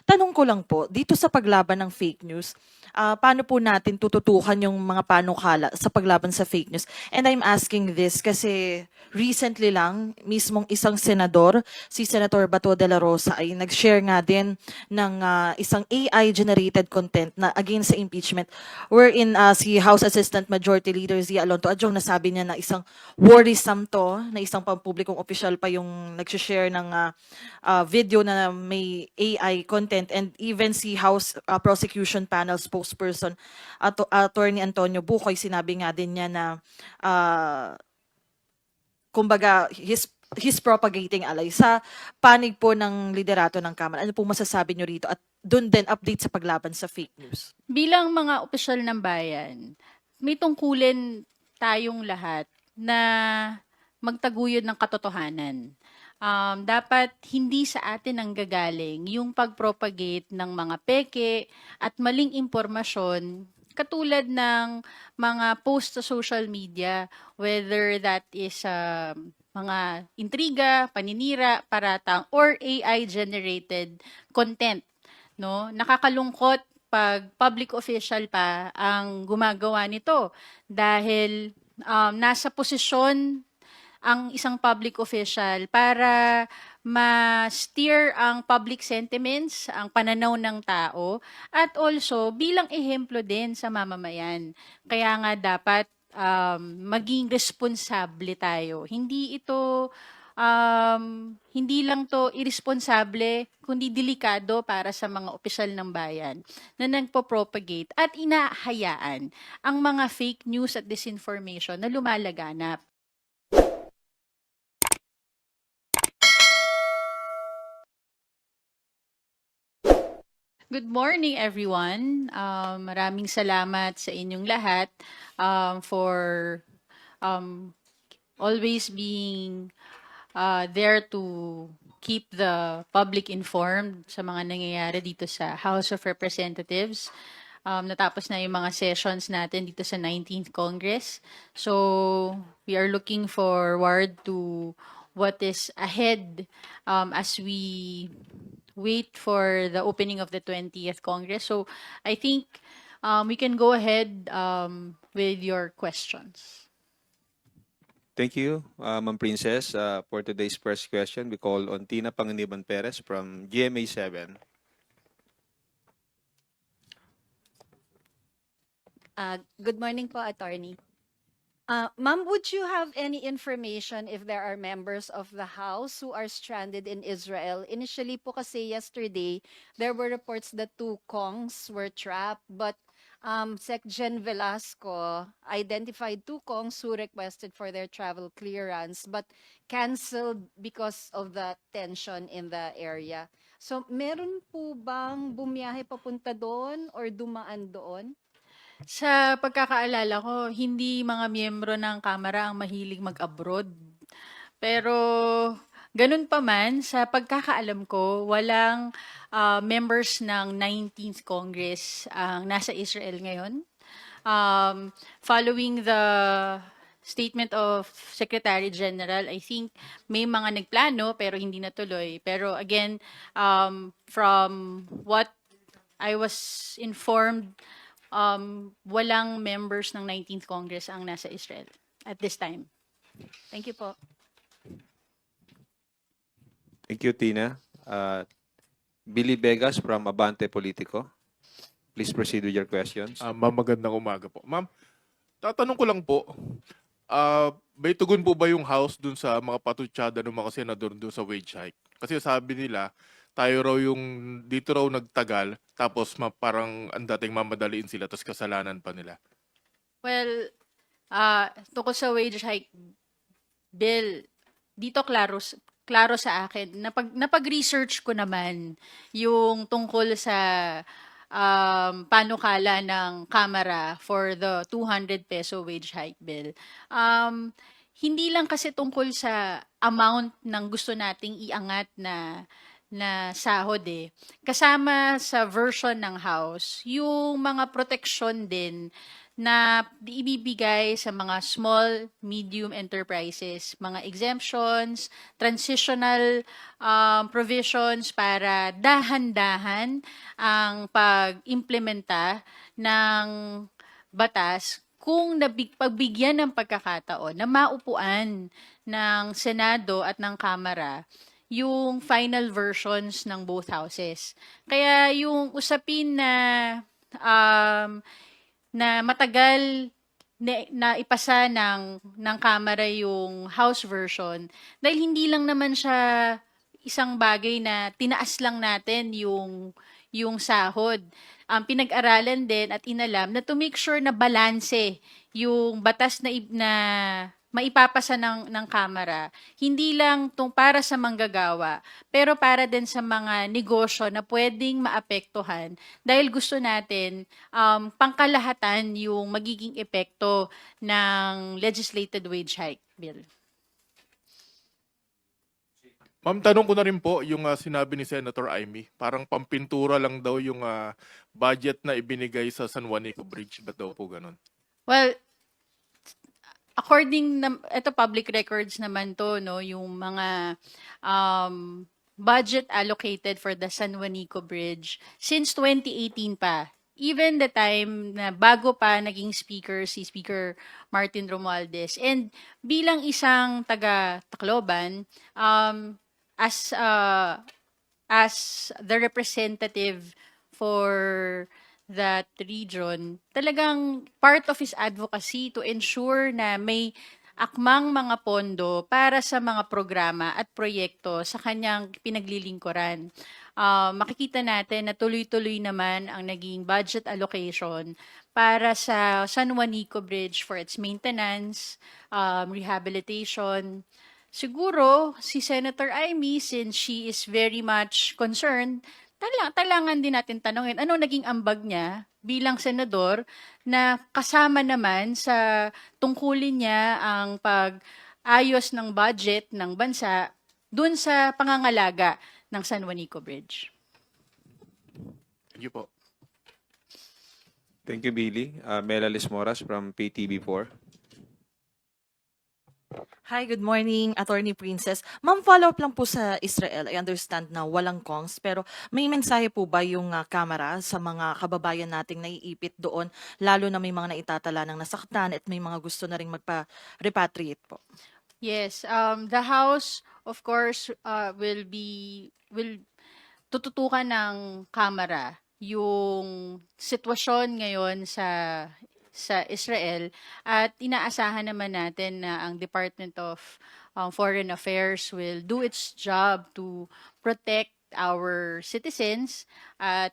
Tanong ko lang po, dito sa paglaban ng fake news, paano po natin tututukan yung mga panukala sa paglaban sa fake news? And I'm asking this kasi recently lang, mismong isang senador, si Senator Bato de la Rosa, ay nag-share nga din ng isang AI-generated content na against sa impeachment, wherein si House Assistant Majority Leader Zia Alonto Adjong nasabi niya na isang worrisome to, na isang pampublikong opisyal pa yung nag-share ng video na may AI content, and even si House Prosecution Panel spokesperson Attorney Antonio Bucoy, sinabi nga din niya na kumbaga he's propagating alay. Sa panig po ng liderato ng Kamara, ano po masasabi nyo rito? At doon din update sa paglaban sa fake news. Bilang mga opisyal ng bayan, may tungkulin tayong lahat na magtaguyod ng katotohanan. Dapat hindi sa atin ang gagaling yung pag-propagate ng mga peke at maling impormasyon katulad ng mga post sa social media, whether that is mga intriga, paninira, paratang, or AI-generated content. No? Nakakalungkot pag public official pa ang gumagawa nito dahil nasa posisyon ang isang public official para ma-steer ang public sentiments, ang pananaw ng tao, at also bilang ehemplo din sa mamamayan. Kaya nga dapat maging responsable tayo. Hindi lang to irresponsable, kundi delikado para sa mga opisyal ng bayan na nagpo-propagate at inahayaan ang mga fake news at disinformation na lumalaganap. Good morning, everyone. Maraming salamat sa inyong lahat for always being there to keep the public informed sa mga nangyayari dito sa House of Representatives. Natapos na yung mga sessions natin dito sa 19th Congress. So, we are looking forward to what is ahead as we wait for the opening of the 20th Congress. So, I think we can go ahead with your questions. Thank you, Ma'am Princess. For today's first question, we call on Tina Panganiban Perez from GMA 7. Good morning po, Attorney. Ma'am, would you have any information if there are members of the House who are stranded in Israel? Initially po kasi yesterday, there were reports that 2 Kongs were trapped, but Sec Gen Velasco identified 2 Kongs who requested for their travel clearance but canceled because of the tension in the area. So, meron po bang bumiyahe papunta doon or dumaan doon? Sa pagkakaalala ko, hindi mga miyembro ng Kamara ang mahilig mag-abroad. Pero ganun pa man, sa pagkakaalam ko, walang members ng 19th Congress ang nasa Israel ngayon. Following the statement of Secretary General, I think may mga nagplano pero hindi natuloy. Pero again, from what I was informed, walang members ng 19th Congress ang nasa Israel at this time. Thank you po. Thank you, Tina. Billy Vegas from Abante Politico. Please proceed with your questions. Ma'am, magandang umaga po. Ma'am, tatanong ko lang po, may tugon po ba yung House dun sa mga patutsada ng mga senador dun sa wage hike? Kasi sabi nila, tayo raw yung dito raw nagtagal, tapos parang ang dating mamadaliin sila, tapos kasalanan pa nila. Well, tungkol sa wage hike bill, dito klaro sa akin. Napag-research ko naman yung tungkol sa panukala ng Kamara for the 200 peso wage hike bill. Hindi lang kasi tungkol sa amount ng gusto nating iangat na sahod eh. Kasama sa version ng House, yung mga proteksyon din na ibibigay sa mga small, medium enterprises, mga exemptions, transitional provisions para dahan-dahan ang pag-implementa ng batas kung pagbigyan ng pagkakataon na maupuan ng Senado at ng Kamara yung final versions ng both houses. Kaya yung usapin um, na matagal na ipasa ng Kamara yung House version dahil hindi lang naman siya isang bagay na tinaas lang natin yung sahod. Pinag-aralan din at inalam na to make sure na balanse yung batas na maipapasa ng Kamara. Hindi lang tong para sa manggagawa, pero para din sa mga negosyo na pwedeng maapektuhan dahil gusto natin pangkalahatan yung magiging epekto ng legislated wage hike bill. Ma'am, tanong ko na rin po yung sinabi ni Senator Amy. Parang pampintura lang daw yung budget na ibinigay sa San Juanico Bridge. Ba't daw po ganun? Well, ito public records naman to, no, yung mga budget allocated for the San Juanico Bridge since 2018 pa. Even the time na bago pa naging speaker si Speaker Martin Romualdez. And bilang isang taga Tacloban, as the representative for that region, talagang part of his advocacy to ensure na may akmang mga pondo para sa mga programa at proyekto sa kanyang pinaglilingkuran. Makikita natin na tuloy-tuloy naman ang naging budget allocation para sa San Juanico Bridge for its maintenance, rehabilitation. Siguro, si Senator Amy, since she is very much concerned, talangan din natin tanongin, ano naging ambag niya bilang senador na kasama naman sa tungkulin niya ang pag-ayos ng budget ng bansa dun sa pangangalaga ng San Juanico Bridge. Thank you po. Thank you, Billy. Melalis Moras from PTV4. Hi, good morning, Attorney Princess. Ma'am, follow-up lang po sa Israel. I understand na walang kongs, pero may mensahe po ba yung Kamara sa mga kababayan nating naiipit doon, lalo na may mga naitatala ng nasaktan at may mga gusto na rin magpa-repatriate po? Yes, the House, of course, will tututukan ng Kamara yung sitwasyon ngayon sa Israel at inaasahan naman natin na ang Department of Foreign Affairs will do its job to protect our citizens at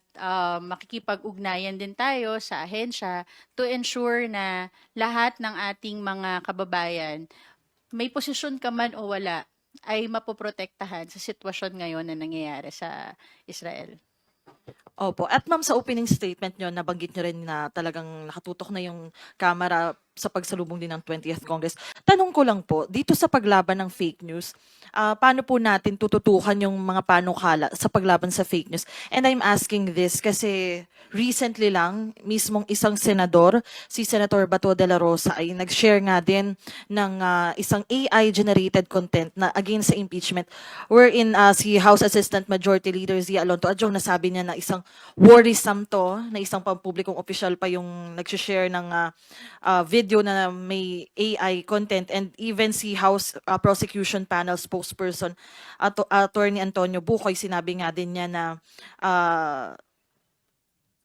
makikipag-ugnayan din tayo sa ahensya to ensure na lahat ng ating mga kababayan, may posisyon ka man o wala, ay mapoprotektahan sa sitwasyon ngayon na nangyayari sa Israel. Opo. At ma'am, sa opening statement nyo, nabanggit nyo rin na talagang nakatutok na yung Kamara sa pagsalubong din ng 20th Congress. Tanong ko lang po, dito sa paglaban ng fake news, paano po natin tututukan yung mga panukala sa paglaban sa fake news? And I'm asking this kasi recently lang, mismong isang senador, si Senator Bato de la Rosa, ay nag-share nga din ng isang AI-generated content na against sa impeachment, wherein si House Assistant Majority Leader Zia Alonto Adjong nasabi niya na isang worrisome to, na isang pampublikong official pa yung nag-share ng video na may AI content, and even si House Prosecution Panel spokesperson Attorney Antonio Bucoy, sinabi nga din niya na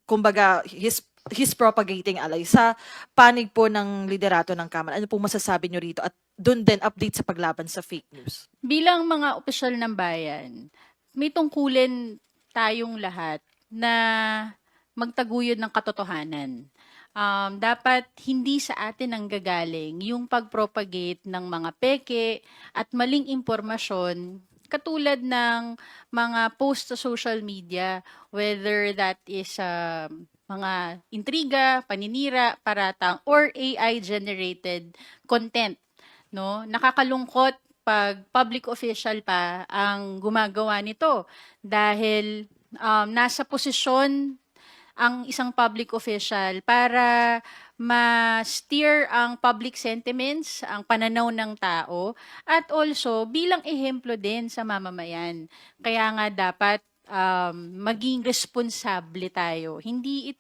kumbaga he's propagating alay. Sa panig po ng liderato ng Kamara, ano po masasabi nyo rito? At doon din update sa paglaban sa fake news. Bilang mga opisyal ng bayan, may tungkulin tayong lahat na magtaguyod ng katotohanan. Dapat hindi sa atin ang gagaling yung pag-propagate ng mga peke at maling impormasyon katulad ng mga post sa social media, whether that is mga intriga, paninira, paratang, or AI-generated content. No? Nakakalungkot pag public official pa ang gumagawa nito dahil nasa posisyon ang isang public official para ma-steer ang public sentiments, ang pananaw ng tao, at also bilang ehemplo din sa mamamayan. Kaya nga dapat maging responsable tayo. Hindi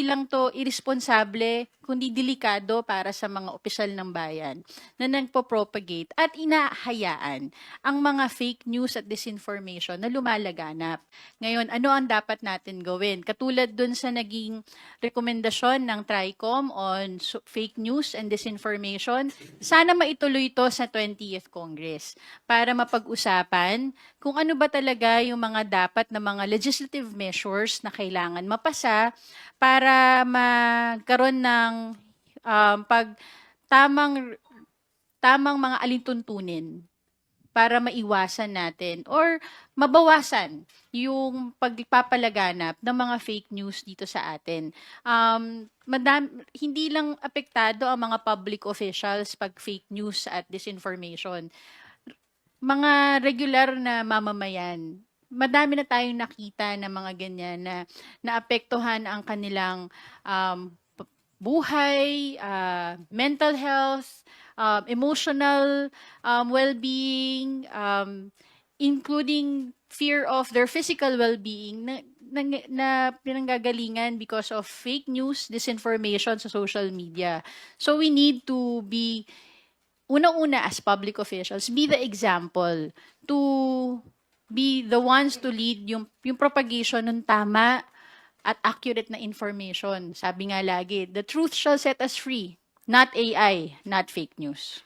lang to irresponsable, kundi delikado para sa mga opisyal ng bayan na nagpo-propagate at inahayaan ang mga fake news at disinformation na lumalaganap. Ngayon, ano ang dapat natin gawin? Katulad dun sa naging rekomendasyon ng TRICOM on fake news and disinformation, sana maituloy ito sa 20th Congress para mapag-usapan kung ano ba talaga yung mga dapat na mga legislative measures na kailangan mapasa para magkaroon ng tamang mga alintuntunin para maiwasan natin or mabawasan yung pagpapalaganap ng mga fake news dito sa atin. Hindi lang apektado ang mga public officials pag fake news at disinformation. Mga regular na mamamayan, madami na tayong nakita na mga ganyan na naapektuhan ang kanilang buhay, mental health, emotional well-being, including fear of their physical well-being na pinanggagalingan because of fake news, disinformation sa social media. So we need to be, unang-una as public officials, be the example to be the ones to lead yung propagation ng tama at accurate na information. Sabi nga lagi, the truth shall set us free, not AI, not fake news.